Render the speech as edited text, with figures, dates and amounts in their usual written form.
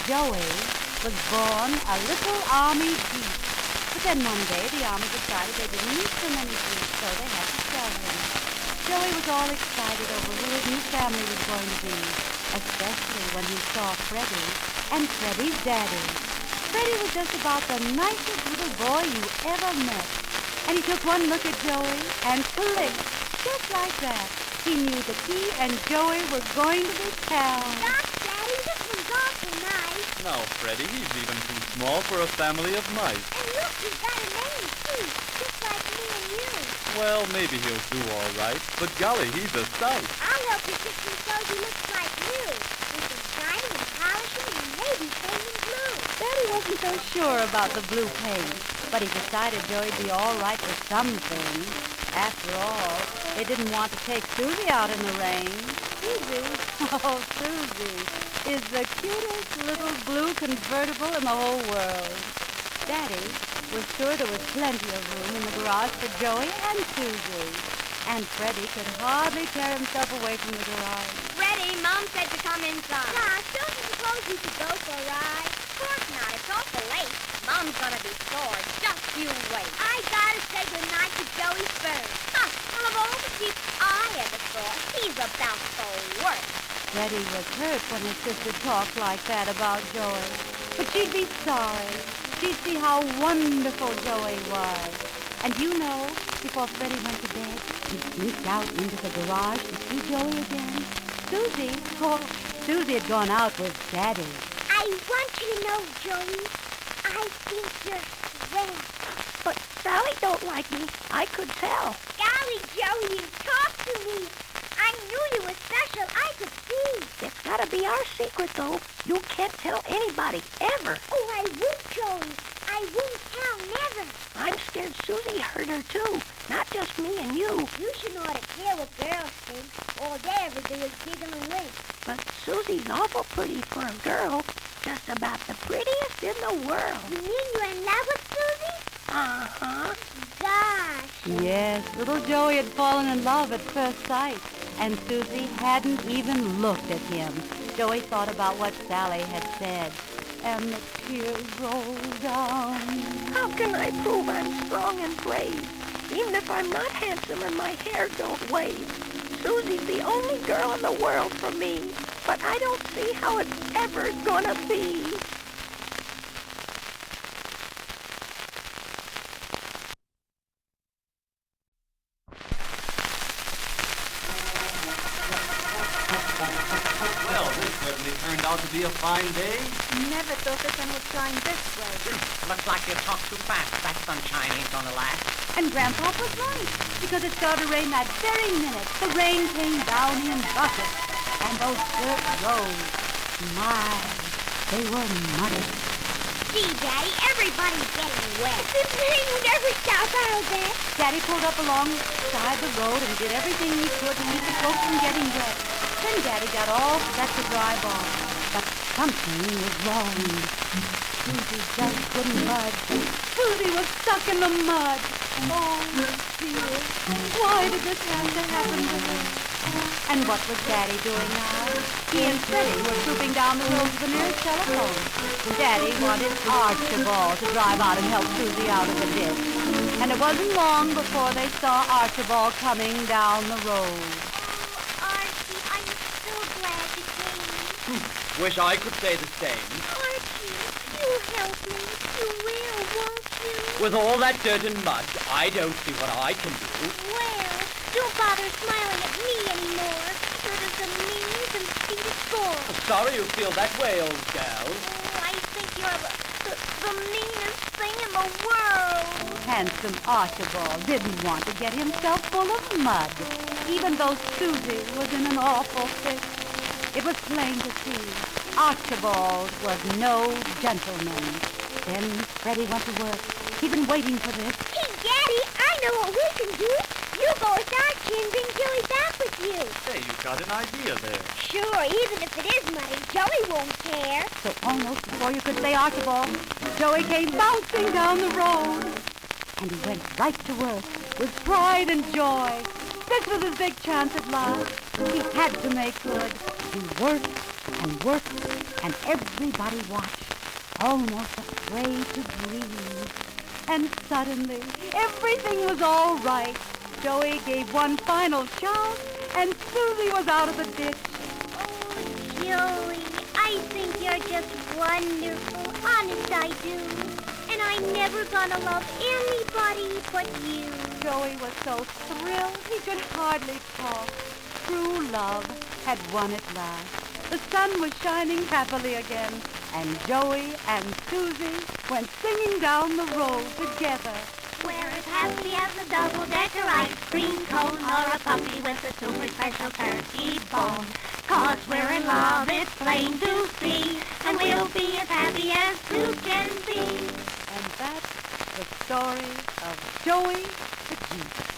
Joey was born a little army jeep. But then one day the army decided they didn't need so many jeeps, so they had to sell him. Joey was all excited over who his new family was going to be, especially when he saw Freddie and Freddie's daddy. Freddie was just about the nicest little boy you ever met. And he took one look at Joey and clicked, just like that. He knew the key and Joey was going to be pals. Stop, Daddy. This one's awful nice. No, Freddie, he's even too small for a family of mice. And look, he's got a name, too, just like me and you. Well, maybe he'll do all right, but golly, he's a sight. I'll help you fix him so he looks like you. With some shining and polishing and maybe painting blue. Daddy wasn't so sure about the blue paint, but he decided Joey'd be all right for something. After all, they didn't want to take Susie out in the rain. Susie, oh, Susie, is the cutest little blue convertible in the whole world. Daddy was sure there was plenty of room in the garage for Joey and Susie. And Freddie could hardly tear himself away from the garage. Freddie, Mom said to come inside. Gosh, don't you suppose you could go for a ride? Of course not. It's awful late. Mom's gonna be sore. Just you wait. I gotta say goodnight to Joey first. Huh, well, of all the sheep I ever saw, he's about the worst. Freddie was hurt when his sister talked like that about Joey. But she'd be sorry. She'd see how wonderful Joey was. And you know, before Freddie went to bed, he sneaked out into the garage to see Joey again. Susie had gone out with Daddy. I want you to know, Joey, I think you're swell. But Sally don't like me. I could tell. Golly, Joey, you talked to me. I knew you were special. I could see. It's gotta be our secret, though. You can't tell anybody, ever. Oh, I won't, Joey. I won't tell, never. I'm scared Susie hurt her, too. Not just me and you. You should know how to care what girls think. All they ever do is giggle and wink. But Susie's awful pretty for a girl. Just about the prettiest in the world. You mean you're in love with Susie? Uh-huh. Gosh. Yes, little Joey had fallen in love at first sight, and Susie hadn't even looked at him. Joey thought about what Sally had said, and the tears rolled down. How can I prove I'm strong and brave, even if I'm not handsome and my hair don't wave? Susie's the only girl in the world for me, but I don't see how it's ever gonna be. Well, this certainly turned out to be a fine day. Never thought the sun would shine this way. Looks like you talked too fast. That sunshine ain't gonna last. And Grandpa was right, because it started to rain that very minute. The rain came down in buckets, and those dirt roads, my, they were muddy. Gee, Daddy, everybody's getting wet. This rain would never stop, I'll bet. Daddy pulled up alongside the road and did everything he could to keep the folks from getting wet. Then Daddy got all set to drive off. But something was wrong. Susie just couldn't budge. Susie was stuck in the mud. Oh, dear. Why did this have to happen to her? And what was Daddy doing now? He and Freddie were trooping down the road to the nearest telephone. Daddy wanted Archibald to drive out and help Susie out of the ditch. And it wasn't long before they saw Archibald coming down the road. Archie, I'm so glad you came. Wish I could say the same. Archie, you'll help me. You will, won't you? With all that dirt and mud, I don't see what I can do. Well, don't bother smiling at me anymore. You're just a mean, conceited boy. Sorry you feel that way, old gal. Oh, I think you're the meanest thing in the world. Handsome Archibald didn't want to get himself full of mud, even though Susie was in an awful fix. It was plain to see Archibald was no gentleman. Then Freddie went to work. He'd been waiting for this. Hey, Daddy, I know what we can do. You go with Archie and bring Joey back with you. Hey, you got an idea there. Sure, even if it is muddy, Joey won't care. So almost before you could say Archibald, Joey came bouncing down the road. And he went right to work with pride and joy. This was his big chance at last. He had to make good. He worked and worked, and everybody watched, almost afraid to breathe. And suddenly, everything was all right. Joey gave one final shout, and Susie was out of the ditch. Oh, Joey, I think you're just wonderful. Honest, I do. And I'm never gonna love anybody but you. Joey was so thrilled he could hardly talk. True love had won at last. The sun was shining happily again, and Joey and Susie went singing down the road together. We're as happy as a double-decker ice cream cone or a puppy with a super special turkey bone. 'Cause we're in love, it's plain to see, and we'll be as happy as two can be. And that's the story of Joey the Jeep.